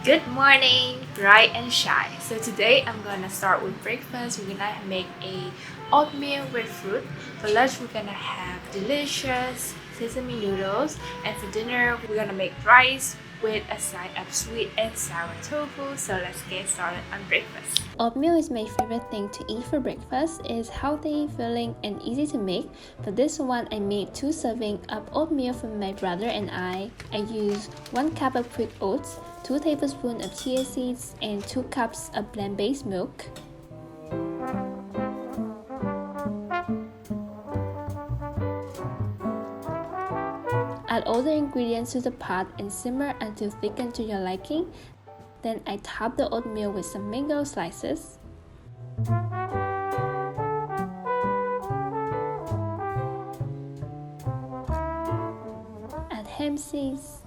Good morning, bright and shy. So today I'm gonna start with breakfast. We're gonna make a oatmeal with fruit. For lunch we're gonna have delicious sesame noodles, and for dinner we're gonna make rice with a side of sweet and sour tofu. So let's get started on breakfast. Oatmeal is my favorite thing to eat for breakfast. It's healthy, filling, and easy to make. For this one, I made 2 servings of oatmeal for my brother and I. I used 1 cup of quick oats, 2 tablespoons of chia seeds, and 2 cups of blend-based milk. Add all the ingredients to the pot and simmer until thickened to your liking. Then I top the oatmeal with some mango slices. Add hemp seeds,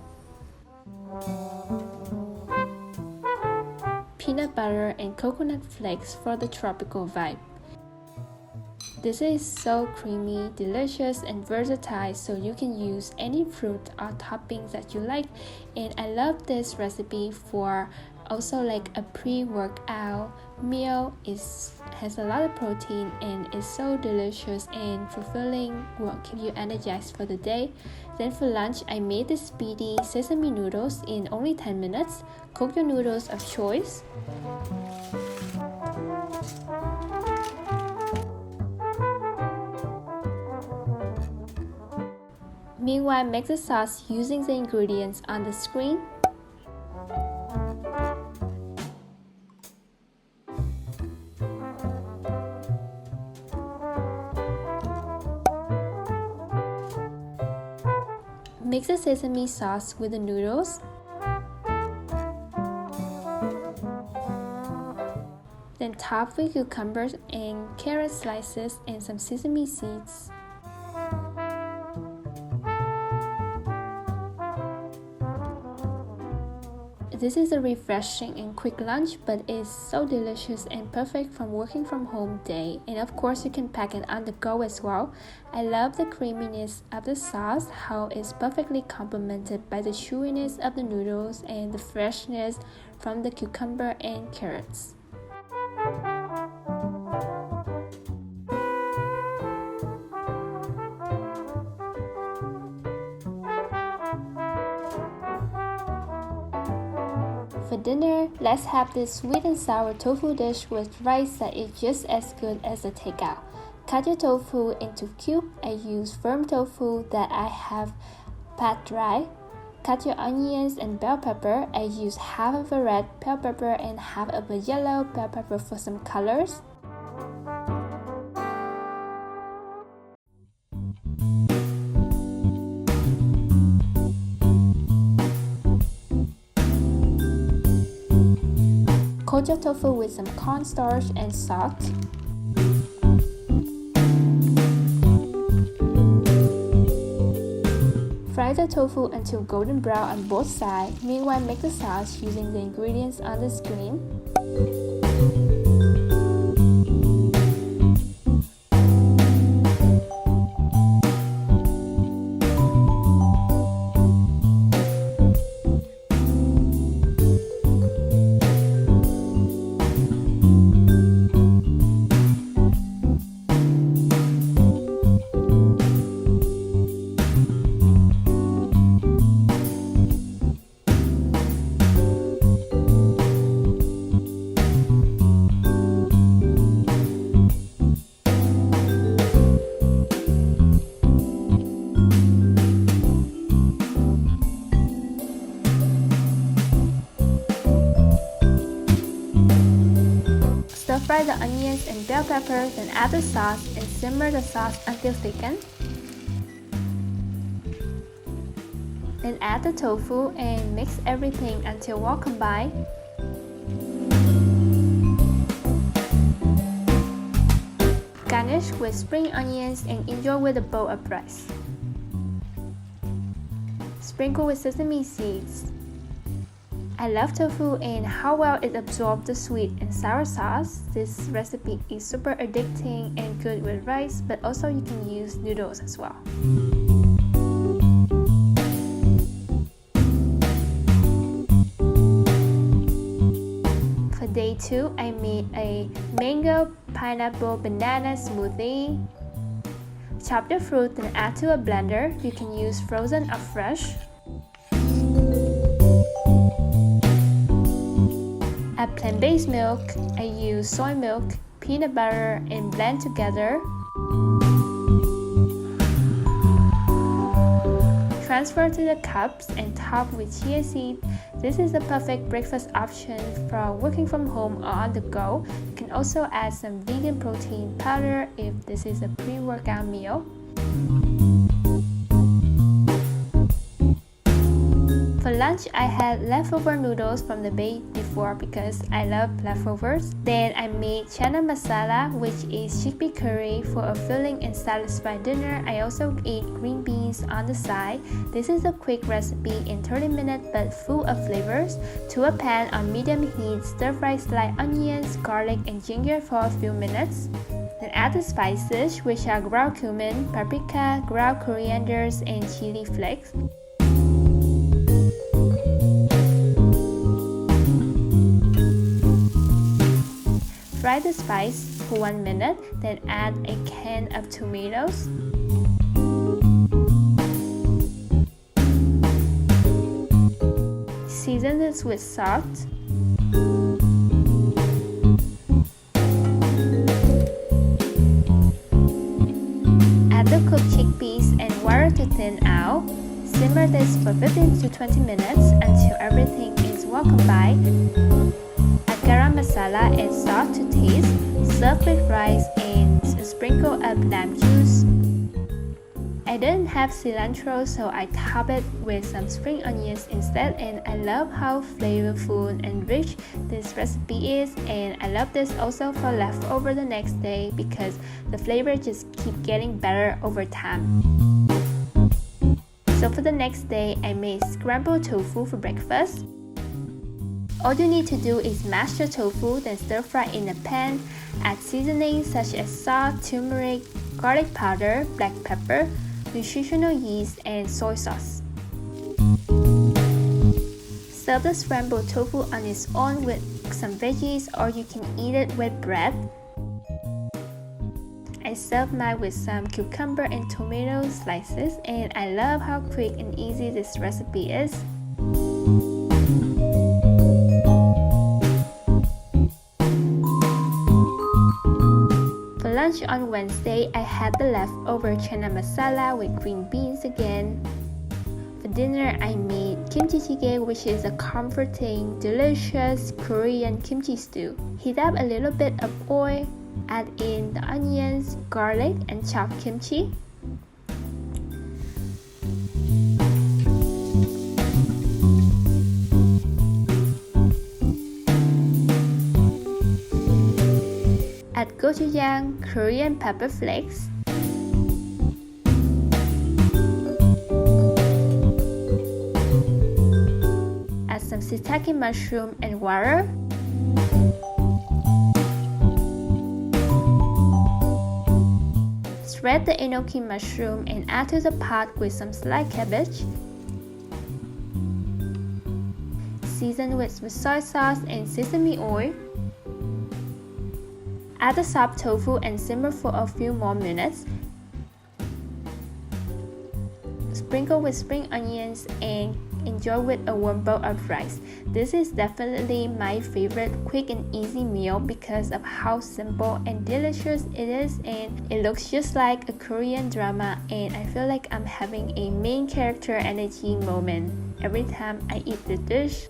peanut butter, and coconut flakes for the tropical vibe. This is so creamy, delicious, and versatile, so you can use any fruit or toppings that you like. And I love this recipe for also like a pre-workout meal. Has a lot of protein and is so delicious and fulfilling, will keep you energized for the day. Then for lunch, I made the speedy sesame noodles in only 10 minutes. Cook your noodles of choice. Meanwhile, make the sauce using the ingredients on the screen. Mix the sesame sauce with the noodles. Then top with cucumbers and carrot slices and some sesame seeds. This is a refreshing and quick lunch, but it's so delicious and perfect from working from home day. And of course, you can pack it on the go as well. I love the creaminess of the sauce, how it's perfectly complemented by the chewiness of the noodles and the freshness from the cucumber and carrots. For dinner, let's have this sweet and sour tofu dish with rice that is just as good as a takeout. Cut your tofu into cubes. I use firm tofu that I have pat dry. Cut your onions and bell pepper. I use half of a red bell pepper and half of a yellow bell pepper for some colors. Coat your tofu with some cornstarch and salt. Fry the tofu until golden brown on both sides. Meanwhile, make the sauce using the ingredients on the screen. Stir-fry the onions and bell pepper, then add the sauce and simmer the sauce until thickened. Then add the tofu and mix everything until well combined. Garnish with spring onions and enjoy with a bowl of rice. Sprinkle with sesame seeds. I love tofu and how well it absorbs the sweet and sour sauce. This recipe is super addicting and good with rice, but also you can use noodles as well. day 2, I made a mango, pineapple, banana smoothie. Chop the fruit and add to a blender. You can use frozen or fresh. Add plant-based milk. I use soy milk, peanut butter, and blend together. Transfer to the cups and top with chia seed. This is the perfect breakfast option for working from home or on the go. You can also add some vegan protein powder if this is a pre-workout meal. For lunch, I had leftover noodles from the day before because I love leftovers. Then I made Chana Masala, which is chickpea curry, for a filling and satisfied dinner. I also ate green beans on the side. This is a quick recipe in 30 minutes but full of flavors. To a pan on medium heat, stir-fry sliced onions, garlic, and ginger for a few minutes. Then add the spices, which are ground cumin, paprika, ground corianders, and chili flakes. Fry the spice for 1 minute, then add a can of tomatoes. Season this with salt. Add the cooked chickpeas and water to thin out. Simmer this for 15 to 20 minutes until everything is well combined. Garam masala and salt to taste. Serve with rice and sprinkle of lime juice. I didn't have cilantro, so I top it with some spring onions instead, and I love how flavorful and rich this recipe is, and I love this also for leftover the next day because the flavor just keep getting better over time. So for the next day, I made scrambled tofu for breakfast. All you need to do is mash the tofu, then stir fry in a pan. Add seasonings such as salt, turmeric, garlic powder, black pepper, nutritional yeast, and soy sauce. Serve the scrambled tofu on its own with some veggies, or you can eat it with bread. I serve mine with some cucumber and tomato slices, and I love how quick and easy this recipe is. Lunch on Wednesday, I had the leftover chana masala with green beans again. For dinner, I made kimchi jjigae, which is a comforting, delicious Korean kimchi stew. Heat up a little bit of oil, add in the onions, garlic, and chopped kimchi. Add gochujang, Korean pepper flakes. Add some shiitake mushroom and water. Shred the enoki mushroom and add to the pot with some sliced cabbage. Season with soy sauce and sesame oil. Add the soft tofu and simmer for a few more minutes. Sprinkle with spring onions and enjoy with a warm bowl of rice. This is definitely my favorite quick and easy meal because of how simple and delicious it is, and it looks just like a Korean drama, and I feel like I'm having a main character energy moment every time I eat the dish.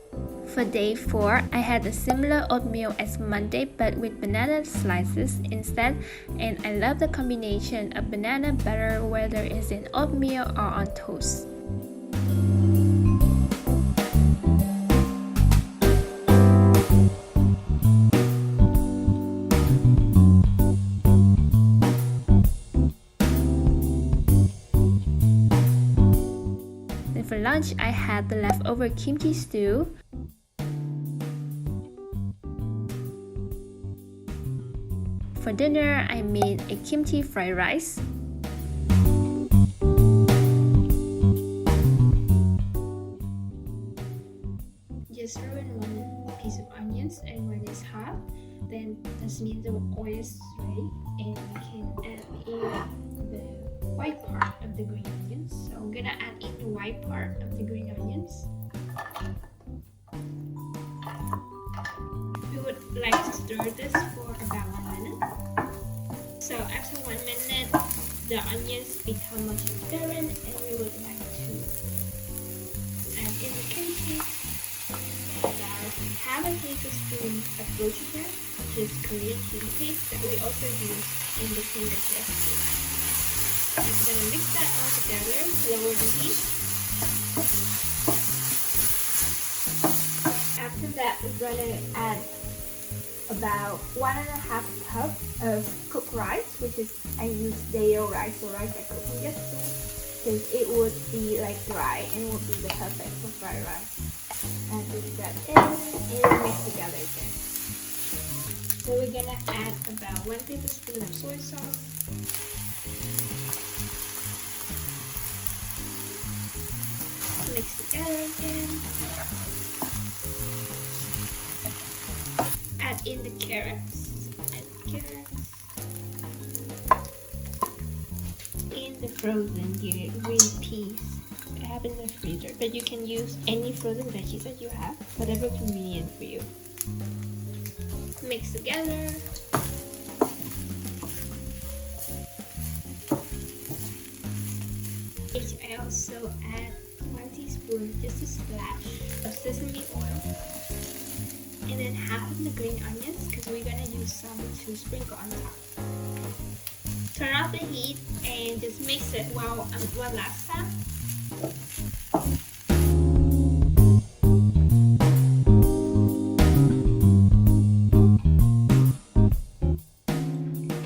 For day 4, I had a similar oatmeal as Monday but with banana slices instead, and I love the combination of banana butter whether it's in oatmeal or on toast. Then for lunch, I had the leftover kimchi stew. For dinner, I made a kimchi fried rice. Just ruin one piece of onions, and when it's hot, then that means the oil is ready, and we can add in the white part of the green onions. So I'm gonna add in the white part of the green onions. We would like to stir this for about 1 minute. So after 1 minute, the onions become much transparent, and we would like to add in the kimchi, about half a tablespoon of gochujang, which is Korean chili paste that we also use in the same recipe. I'm gonna mix that all together, lower the heat. After that, we're gonna add about 1.5 cup of cooked rice, which is I use day-old rice, so rice I cook yesterday, because it would be like dry and would be the perfect for fried rice. And put that in and mix together again. So we're gonna add about 1 tablespoon of soy sauce. Mix together again. Add in the carrots. In the frozen green peas I have in the freezer, but you can use any frozen veggies that you have, whatever convenient for you. Mix together. I also add 1 teaspoon, just a splash of sesame oil, and then half of the green onions, because we're gonna use some to sprinkle on top. Turn off the heat and just mix it one last time.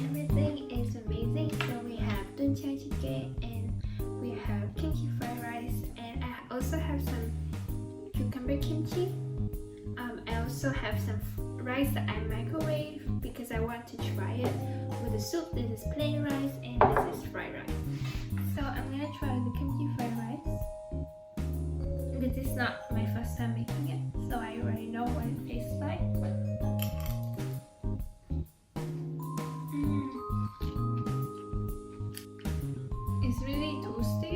Everything is amazing. So we have Jjigae, and we have kimchi fried rice, and I also have some cucumber kimchi. I also have some rice that I microwave because I want to try it with the soup. This is plain rice and this is fried rice. So I'm gonna try the kimchi fried rice. This is not my first time making it, so I already know what it tastes like. It's really toasty.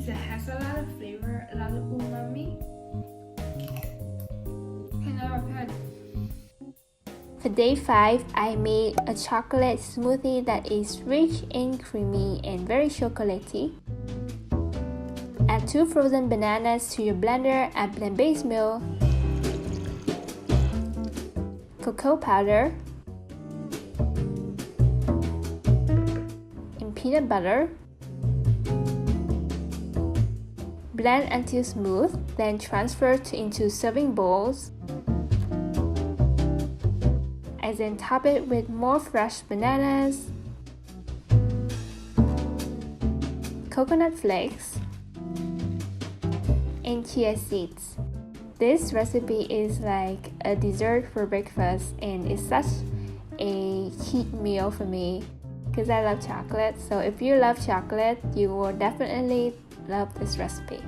It has a lot of flavor, a lot of umami. For day 5, I made a chocolate smoothie that is rich and creamy and very chocolatey. Add 2 frozen bananas to your blender, add blend base milk, cocoa powder, and peanut butter. Blend until smooth, then transfer into serving bowls. I then top it with more fresh bananas, coconut flakes, and chia seeds. This recipe is like a dessert for breakfast, and it's such a cheat meal for me because I love chocolate. So if you love chocolate, you will definitely love this recipe.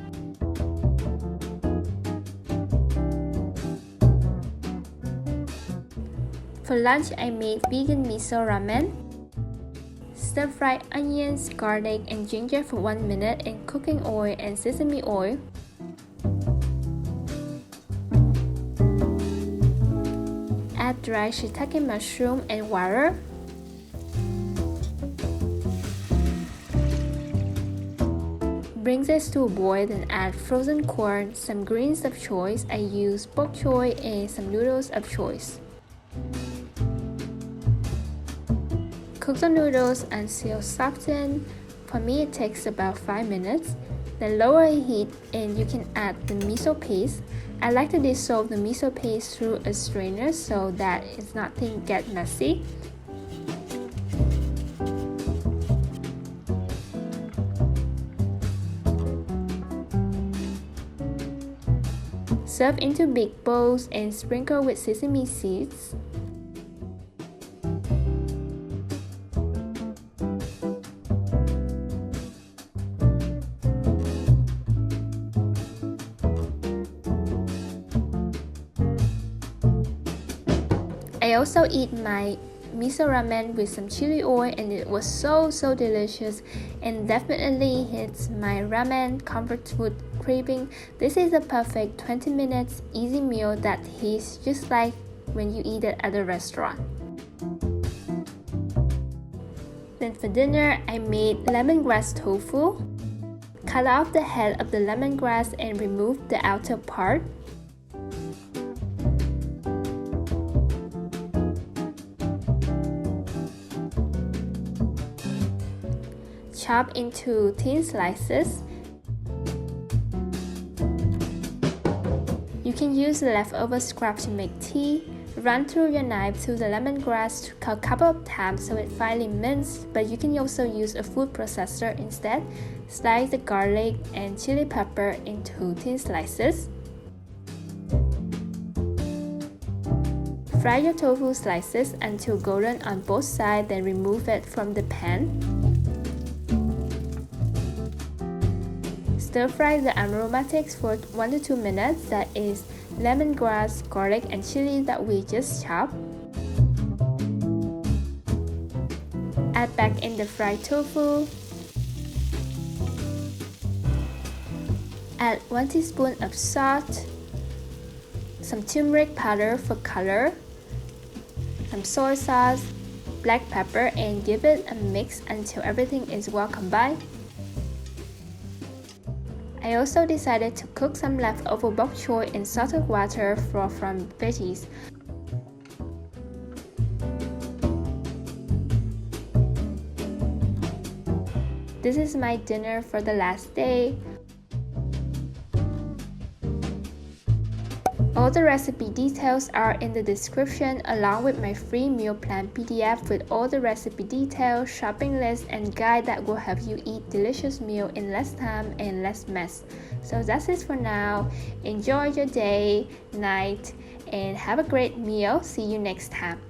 For lunch, I made vegan miso ramen. Stir-fried onions, garlic, and ginger for 1 minute in cooking oil and sesame oil. Add dry shiitake mushroom and water. Bring this to a boil, then add frozen corn, some greens of choice. I use bok choy and some noodles of choice. Cook the noodles until softened. For me, it takes about 5 minutes. Then lower the heat and you can add the miso paste. I like to dissolve the miso paste through a strainer so that it's not to get messy. Serve into big bowls and sprinkle with sesame seeds. I also eat my miso ramen with some chili oil, and it was so delicious and definitely hits my ramen comfort food craving. This is a perfect 20 minutes easy meal that tastes just like when you eat it at a restaurant. Then for dinner, I made lemongrass tofu. Cut off the head of the lemongrass and remove the outer part. Chop into thin slices. You can use the leftover scrap to make tea. Run through your knife through the lemongrass a couple of times so it finely minced, but you can also use a food processor instead. Slice the garlic and chili pepper into thin slices. Fry your tofu slices until golden on both sides, then remove it from the pan. Stir fry the aromatics for 1 to 2 minutes, that is lemongrass, garlic, and chili that we just chopped. Add back in the fried tofu. Add 1 teaspoon of salt, some turmeric powder for color, some soy sauce, black pepper, and give it a mix until everything is well combined. I also decided to cook some leftover bok choy in salted water from veggies. This is my dinner for the last day. All the recipe details are in the description, along with my free meal plan PDF with all the recipe details, shopping list, and guide that will help you eat delicious meal in less time and less mess. So that's it for now. Enjoy your day, night, and have a great meal. See you next time.